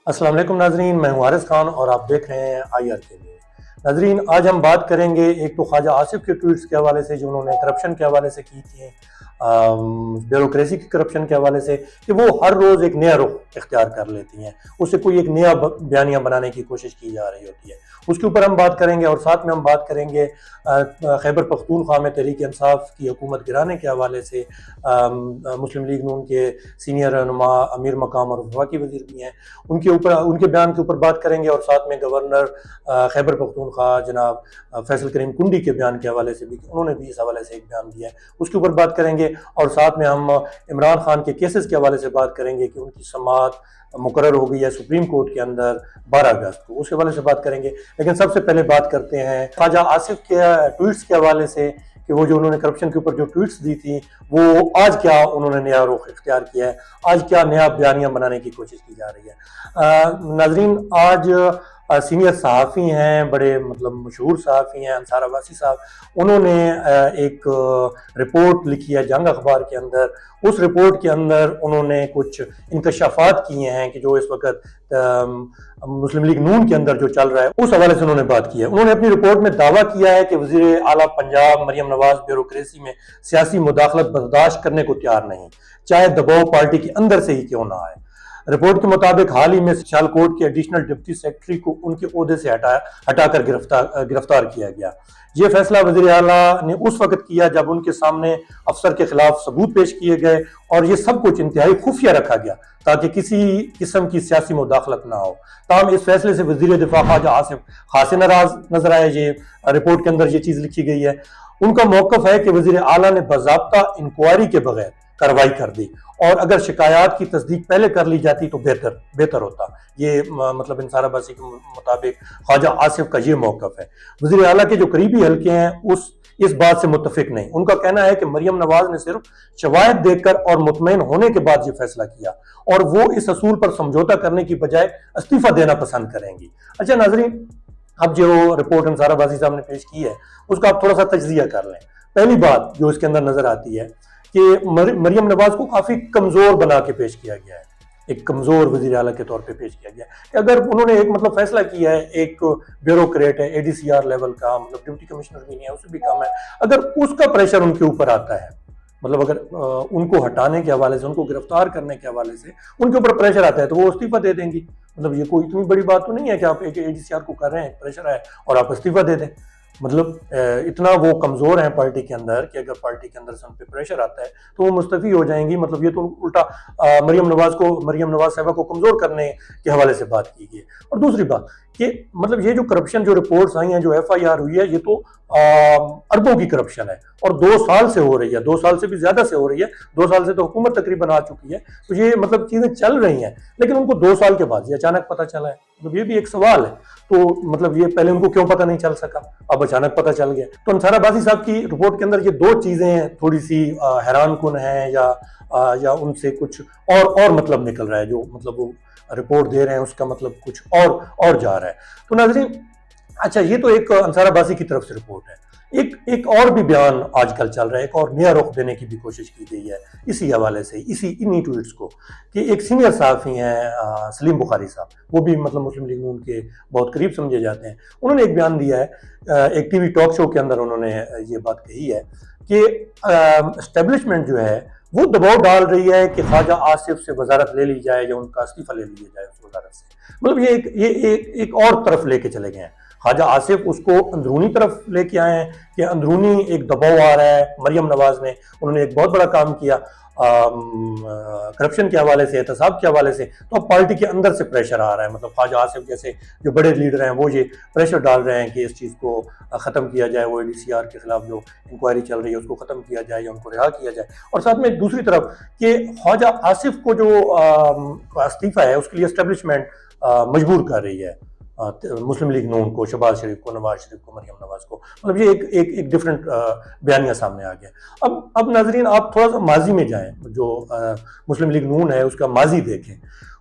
अस्सलाम वालेकुम नाजरीन, मैं हूं हारिस खान और आप देख रहे हैं IR के लिए। नाजरीन, आज हम बात करेंगे एक तो ख्वाजा आसिफ के ट्वीट्स के हवाले से जो उन्होंने करप्शन के हवाले से की थी, ब्यूरोक्रेसी की करप्शन के हवाले से, कि वो हर रोज़ एक नया रुख इख्तियार कर लेती हैं, उससे कोई एक नया बयानिया बनाने की कोशिश की जा रही होती है। उसके ऊपर हम बात करेंगे और साथ में हम बात करेंगे खैबर पख्तूनख्वा में तहरीक इंसाफ की हुकूमत गिराने के हवाले से मुस्लिम लीग नून के सीनियर रहनुमा अमीर मकाम और वफाकी वज़ीर भी हैं, उनके ऊपर उनके बयान के ऊपर बात करेंगे और साथ में गवर्नर खैबर पख्तूनख्वा जनाब फैसल करीम कुंडी के बयान के हवाले से भी, उन्होंने भी इस हवाले से एक बयान दिया है, उसके ऊपर बात करेंगे। और साथ में हम इमरान खान के केसेस के हवाले से बात करेंगे कि उनकी समाअत मुकर्रर हो गई है सुप्रीम कोर्ट के अंदर 12 अगस्त को, उसके हवाले से बात करेंगे। लेकिन सबसे पहले बात करते हैं ख्वाजा आसिफ के ट्वीट्स के हवाले से कि वो जो उन्होंने करप्शन के ऊपर जो ट्वीट्स दी थी, वो आज क्या उन्होंने नया रुख इख्तियार किया है, आज क्या नया बयानिया बनाने की कोशिश की जा रही है। नाजरीन, आज सीनियर सहाफ़ी हैं, बड़े मतलब मशहूर सहाफ़ी हैं अंसार अब्बासी साहब, उन्होंने एक रिपोर्ट लिखी है जंग अखबार के अंदर। उस रिपोर्ट के अंदर उन्होंने कुछ इंकशाफात किए हैं कि जो इस वक्त मुस्लिम लीग नून के अंदर जो चल रहा है उस हवाले से उन्होंने बात की है। उन्होंने अपनी रिपोर्ट में दावा किया है कि वज़ीर आला पंजाब मरियम नवाज ब्यूरोक्रेसी में सियासी मुदाखलत बर्दाश्त करने को तैयार नहीं, चाहे दबाव पार्टी के अंदर से ही क्यों ना आए। रिपोर्ट के मुताबिक हाल ही में सियालकोट के एडिशनल डिप्टी सेक्रेटरी को उनके ओहदे से हटाकर गिरफ्तार किया गया। ये फैसला वज़ीर आला ने उस वक्त किया जब उनके सामने अफसर के खिलाफ सबूत पेश किए गए और ये सब कुछ इंतहाई खुफिया रखा गया ताकि किसी किस्म की सियासी मुदाखलत ना हो। ताहम इस फैसले से वज़ीर दिफा ख्वाजा आसिफ खासे नाराज नजर आए। ये रिपोर्ट के अंदर ये चीज़ लिखी गई है। उनका मौक़िफ़ है कि वज़ीर आला ने बाज़ाब्ता इंक्वायरी के बगैर कार्रवाई कर दी और अगर शिकायत की तस्दीक पहले कर ली जाती तो बेहतर होता। ये मतलब इंसार अब्बासी के मुताबिक ख्वाजा आसिफ का ये मौक़िफ़ है। वज़ीर आला के जो करीबी हल्के हैं इस बात से मुत्तफिक नहीं। उनका कहना है कि मरियम नवाज ने सिर्फ शवाहिद देखकर और मुतमईन होने के बाद ये फैसला किया और वो इस असूल पर समझौता करने की बजाय इस्तीफा देना पसंद करेंगी। अच्छा नाजरीन, अब जो रिपोर्ट अंसार अब्बासी साहब ने पेश की है उसका आप थोड़ा सा तज्ज़िया कर लें। पहली बात जो इसके अंदर नजर आती है कि मरियम नवाज को काफी कमजोर बना के पेश किया गया है, एक कमजोर वज़ीर आला के तौर पे पेश किया गया है। अगर उन्होंने एक मतलब फैसला किया है, एक ब्यूरोक्रेट है, ADCR लेवल का, मतलब डिप्टी कमिश्नर भी नहीं है, उससे भी कम है, अगर उसका प्रेशर उनके ऊपर आता है, मतलब अगर उनको हटाने के हवाले से, उनको गिरफ्तार करने के हवाले से उनके ऊपर प्रेशर आता है तो वो इस्तीफा दे देंगी। मतलब ये कोई इतनी बड़ी बात तो नहीं है कि आप एक ADCR को कर रहे हैं, प्रेशर है और आप इस्तीफा दे दें। मतलब इतना वो कमज़ोर हैं पार्टी के अंदर कि अगर पार्टी के अंदर से उन पर प्रेशर आता है तो वो मुस्तफ़ी हो जाएंगी। मतलब ये तो उल्टा मरियम नवाज साहिबा को कमज़ोर करने के हवाले से बात की गई। और दूसरी बात कि मतलब ये जो करप्शन जो रिपोर्ट्स आई हैं, जो FIR हुई है, ये तो अरबों की करप्शन है और 2 साल से हो रही है, 2 साल से भी ज़्यादा से हो रही है। 2 साल से तो हुकूमत तकरीबन आ चुकी है, तो ये मतलब चीज़ें चल रही हैं, लेकिन उनको 2 साल के बाद ये अचानक पता चला है। मतलब ये भी एक सवाल है। तो मतलब ये पहले उनको क्यों पता नहीं चल सका, अब अचानक पता चल गया। तो अंसार अब्बासी साहब की रिपोर्ट के अंदर ये 2 चीज़ें थोड़ी सी हैरान कुन हैं या उनसे कुछ और मतलब निकल रहा है, जो मतलब वो रिपोर्ट दे रहे हैं उसका मतलब कुछ और जा रहा है। तो नाज़रीन, अच्छा ये तो एक अंसार अब्बासी की तरफ से रिपोर्ट है। एक और भी बयान आजकल चल रहा है, एक और नया रुख देने की भी कोशिश की गई है इसी हवाले से, इन्हीं ट्वीट्स को, कि एक सीनियर सहाफ़ी हैं सलीम बुखारी साहब, वो भी मतलब मुस्लिम लीग नून के बहुत करीब समझे जाते हैं। उन्होंने एक बयान दिया है, एक टीवी टॉक शो के अंदर उन्होंने ये बात कही है कि एस्टेब्लिशमेंट जो है वो दबाव डाल रही है कि ख्वाजा आसिफ से वजारत ले ली जाए या उनका इस्तीफा ले लिया जाए उस वजारत से। मतलब ये एक और तरफ लेके चले गए हैं। ख्वाजा आसिफ उसको अंदरूनी तरफ लेके आए हैं कि अंदरूनी एक दबाव आ रहा है। मरियम नवाज ने उन्होंने एक बहुत बड़ा काम किया करप्शन के हवाले से, एहतसाब के हवाले से, तो अब पार्टी के अंदर से प्रेशर आ रहा है। मतलब ख्वाजा आसिफ जैसे जो बड़े लीडर हैं वो ये प्रेशर डाल रहे हैं कि इस चीज़ को ख़त्म किया जाए, वो ADCR के खिलाफ जो इंक्वायरी चल रही है उसको ख़त्म किया जाए या उनको रिहा किया जाए। और साथ में दूसरी तरफ कि ख्वाजा आसिफ को जो इस्तीफ़ा है उसके लिए एस्टेब्लिशमेंट मजबूर कर रही है मुस्लिम लीग नून को, शहबाज शरीफ को, नवाज शरीफ को, मरियम नवाज को। मतलब ये एक डिफरेंट बयानिया सामने आ गया। अब नाजरीन, आप थोड़ा सा माजी में जाएं, जो मुस्लिम लीग नून है उसका माजी देखें।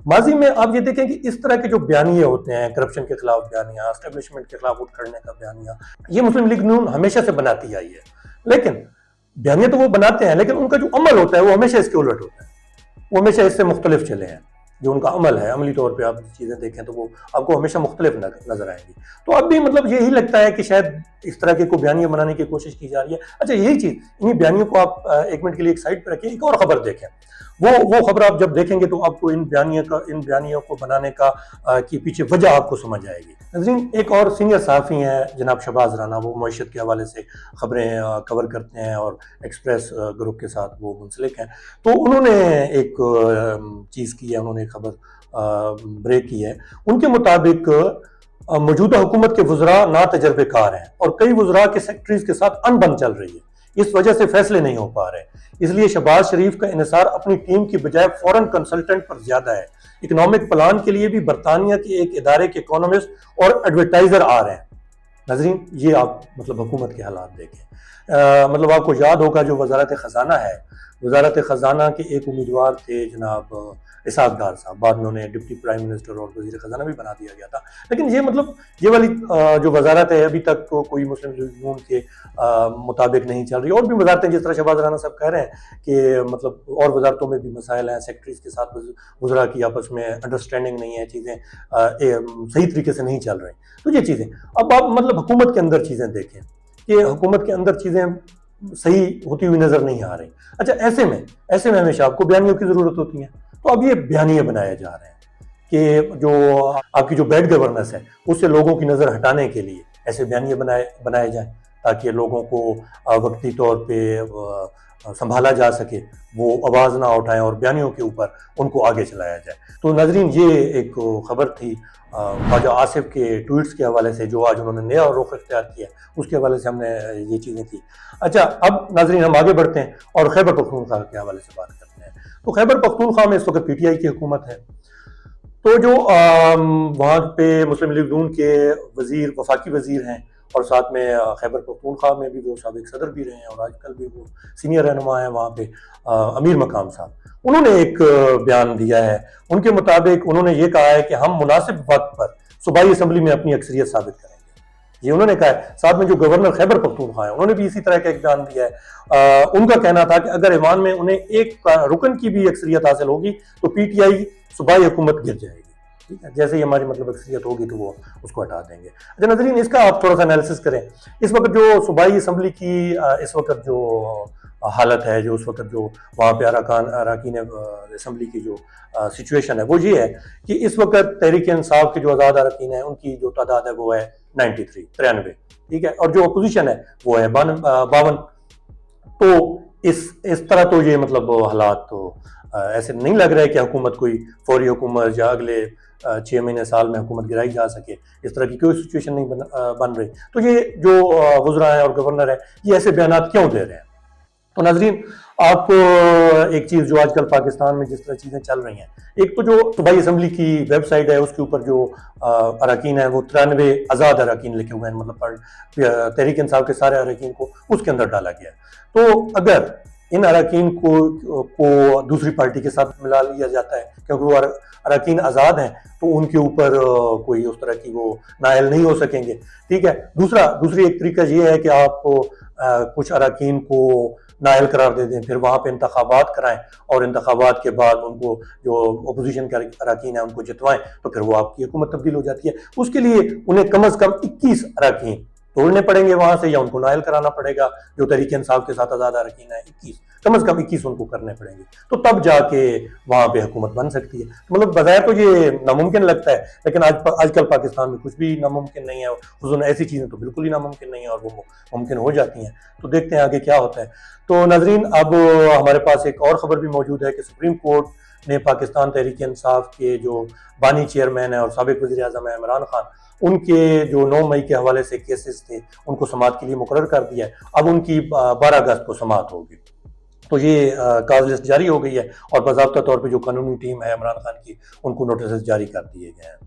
माजी में आप ये देखें कि इस तरह के जो बयानिए होते हैं, करप्शन के खिलाफ बयानिया, एस्टेब्लिशमेंट के खिलाफ उठ खड़ने का बयानिया, ये मुस्लिम लीग नून हमेशा से बनाती आई है। लेकिन बयानिया तो वो बनाते हैं, लेकिन उनका जो अमल होता है वो हमेशा इसके उलट होता है, वो हमेशा इससे मुख्तलिफ चले हैं। جو ان کا عمل ہے، عملی طور پہ آپ چیزیں دیکھیں تو وہ آپ کو ہمیشہ مختلف نظر آئیں گی. تو اب بھی مطلب یہی لگتا ہے کہ شاید اس طرح کے کوئی بیانیہ بنانے کی کوشش کی جا رہی ہے. اچھا یہی چیز، انہی بیانیوں کو آپ ایک منٹ کے لیے ایک سائڈ پہ رکھیں، ایک اور خبر دیکھیں. وہ خبر آپ جب دیکھیں گے تو آپ کو ان بیانیوں کو بنانے کا کی پیچھے وجہ آپ کو سمجھ آئے گی. ناظرین، ایک اور سینئر صحافی ہیں جناب شہباز رانا، وہ معیشت کے حوالے سے خبریں کور کرتے ہیں اور ایکسپریس گروپ کے ساتھ وہ منسلک ہیں. تو انہوں نے ایک چیز کی ہے، انہوں نے خبر بریک کی ہے. ان کے مطابق موجودہ حکومت کے وزراء ناتجربے کار ہیں اور کئی وزراء کے سیکٹریز کے ساتھ ان بن چل رہی ہے. اس وجہ سے فیصلے نہیں ہو پا رہے. اس لیے شہباز شریف کا انحصار اپنی ٹیم کی بجائے فورن کنسلٹنٹ پر زیادہ ہے. اکنامک پلان کے لیے بھی برطانیہ کے ایک ادارے کے اکانومسٹ اور ایڈورٹائزر آ رہے ہیں. ناظرین، یہ آپ مطلب حکومت کے حالات دیکھیں. مطلب آپ کو یاد ہوگا جو وزارت خزانہ ہے، وزارت خزانہ کے ایک امیدوار تھے جناب اسحاق ڈار صاحب، بعد میں انہیں ڈپٹی پرائم منسٹر اور وزیر خزانہ بھی بنا دیا گیا تھا. لیکن یہ مطلب یہ والی جو وزارت ہے ابھی تک کوئی مسلم لیگ نون کے مطابق نہیں چل رہی. اور بھی وزارتیں جس طرح شہباز رانا صاحب کہہ رہے ہیں کہ مطلب اور وزارتوں میں بھی مسائل ہیں، سیکٹریز کے ساتھ وزراء کی آپس میں انڈرسٹینڈنگ نہیں ہے، چیزیں صحیح طریقے سے نہیں چل رہی. تو یہ چیزیں اب آپ مطلب حکومت کے اندر چیزیں دیکھیں کہ حکومت کے اندر چیزیں صحیح ہوتی ہوئی نظر نہیں آ رہی. اچھا ایسے میں ہمیشہ آپ کو بیانیوں کی ضرورت ہوتی ہے. تو اب یہ بیانیے بنائے جا رہے ہیں کہ جو آپ کی جو بیڈ گورننس ہے اس سے لوگوں کی نظر ہٹانے کے لیے ایسے بیانیے بنائے جائیں تاکہ لوگوں کو وقتی طور پہ سنبھالا جا سکے، وہ آواز نہ اٹھائیں اور بیانیوں کے اوپر ان کو آگے چلایا جائے. تو ناظرین، یہ ایک خبر تھی خواجہ آصف کے ٹویٹس کے حوالے سے جو آج انہوں نے نیا رخ اختیار کیا، اس کے حوالے سے ہم نے یہ چیزیں کی. اچھا اب ناظرین ہم آگے بڑھتے ہیں اور خیبر پختونخوا کے حوالے سے بات کرتے ہیں. تو خیبر پختونخوا میں اس وقت پی ٹی آئی کی حکومت ہے. تو جو وہاں پہ مسلم لیگ نون کے وفاقی وزیر ہیں اور ساتھ میں خیبر پختونخوا میں بھی وہ سابق صدر بھی رہے ہیں اور آج کل بھی وہ سینئر رہنما ہیں وہاں پہ، امیر مقام صاحب، انہوں نے ایک بیان دیا ہے. ان کے مطابق انہوں نے یہ کہا ہے کہ ہم مناسب وقت پر صوبائی اسمبلی میں اپنی اکثریت ثابت کریں گے. یہ انہوں نے کہا ہے. ساتھ میں جو گورنر خیبر پختونخوا ہے انہوں نے بھی اسی طرح کا ایک بیان دیا ہے. ان کا کہنا تھا کہ اگر ایوان میں انہیں ایک رکن کی بھی اکثریت حاصل ہوگی تو پی ٹی آئی صوبائی حکومت گر جائے گی. ٹھیک ہے، جیسے ہی ہماری مطلب اکثریت ہوگی تو وہ اس کو ہٹا دیں گے. اچھا ناظرین، اس کا آپ تھوڑا سا انالیسس کریں. اس وقت جو صوبائی اسمبلی کی اس وقت جو حالت ہے، جو اس وقت جو وہاں پہ اراکین اسمبلی کی جو سچویشن ہے وہ یہ ہے کہ اس وقت تحریک انصاف کے جو آزاد اراکین ہیں ان کی جو تعداد ہے وہ ہے 93. ٹھیک ہے، اور جو اپوزیشن ہے وہ ہے 52. تو اس طرح تو یہ مطلب حالات تو ایسے نہیں لگ رہا ہے کہ حکومت کوئی فوری حکومت یا اگلے 6 مہینے سال میں حکومت گرائی جا سکے. اس طرح کی کوئی سچویشن نہیں بن رہی. تو یہ جو وزراء ہیں اور گورنر ہیں یہ ایسے بیانات کیوں دے رہے ہیں؟ تو ناظرین، آپ کو ایک چیز جو آج کل پاکستان میں جس طرح چیزیں چل رہی ہیں، ایک تو جو صوبائی اسمبلی کی ویب سائٹ ہے اس کے اوپر جو اراکین ہیں وہ 93 آزاد اراکین لکھے ہوئے ہیں، مطلب تحریک انصاف کے سارے اراکین کو اس کے اندر ڈالا گیا ہے. تو اگر ان اراکین کو دوسری پارٹی کے ساتھ ملا لیا جاتا ہے کیونکہ وہ اراکین آزاد ہیں تو ان کے اوپر کوئی اس طرح کی وہ نائل نہیں ہو سکیں گے. ٹھیک ہے. دوسری ایک طریقہ یہ ہے کہ آپ کچھ اراکین کو نائل قرار دے دیں، پھر وہاں پہ انتخابات کرائیں اور انتخابات کے بعد ان کو جو اپوزیشن کے اراکین ہیں ان کو جتوائیں تو پھر وہ آپ کی حکومت تبدیل ہو جاتی ہے. اس کے لیے انہیں کم از کم 21 اراکین توڑنے پڑیں گے وہاں سے، یا ان کو نائل کرانا پڑے گا. جو تحریک انصاف کے ساتھ آزاد اراکین ہیں 21، کم از کم 21 ان کو کرنے پڑیں گے، تو تب جا کے وہاں پہ حکومت بن سکتی ہے. مطلب بظاہر تو یہ ناممکن لگتا ہے، لیکن آج کل پاکستان میں کچھ بھی ناممکن نہیں ہے. حضور ایسی چیزیں تو بالکل ہی ناممکن نہیں ہیں اور وہ ممکن ہو جاتی ہیں. تو دیکھتے ہیں آگے کیا ہوتا ہے. تو ناظرین، اب ہمارے پاس ایک اور خبر بھی موجود ہے کہ سپریم کورٹ نے پاکستان تحریک انصاف کے جو بانی چیئرمین ہیں اور سابق وزیر اعظم ہیں عمران خان، ان کے جو 9 مئی کے حوالے سے کیسز تھے ان کو سماعت کے لیے مقرر کر دیا ہے. اب ان کی 12 اگست کو سماعت ہوگی. تو یہ کاز لسٹ جاری ہو گئی ہے اور باضابطہ طور پہ جو قانونی ٹیم ہے عمران خان کی ان کو نوٹسز جاری کر دیے گئے ہیں.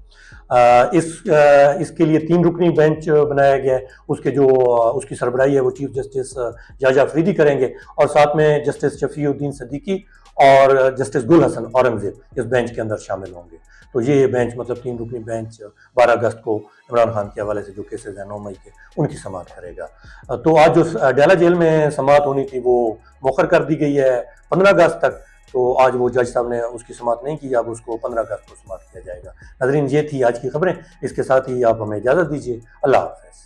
اس کے لیے 3 رکنی بینچ بنایا گیا ہے. اس کی سربراہی ہے وہ چیف جسٹس جاج افریدی کریں گے اور ساتھ میں جسٹس شفیع الدین صدیقی اور جسٹس گل حسن اورنگزیب اس بینچ کے اندر شامل ہوں گے. تو یہ بینچ مطلب 3 رکنی بینچ 12 اگست کو عمران خان کے حوالے سے جو کیسز ہیں 9 مئی کے ان کی سماعت کرے گا. تو آج جو ڈیلا جیل میں سماعت ہونی تھی وہ مؤخر کر دی گئی ہے 15 اگست تک. تو آج وہ جج صاحب نے اس کی سماعت نہیں کی، اب اس کو 15 اگست کو سماعت کیا جائے گا۔ ناظرین، یہ تھی آج کی خبریں، اس کے ساتھ ہی آپ ہمیں اجازت دیجیے۔ اللہ حافظ۔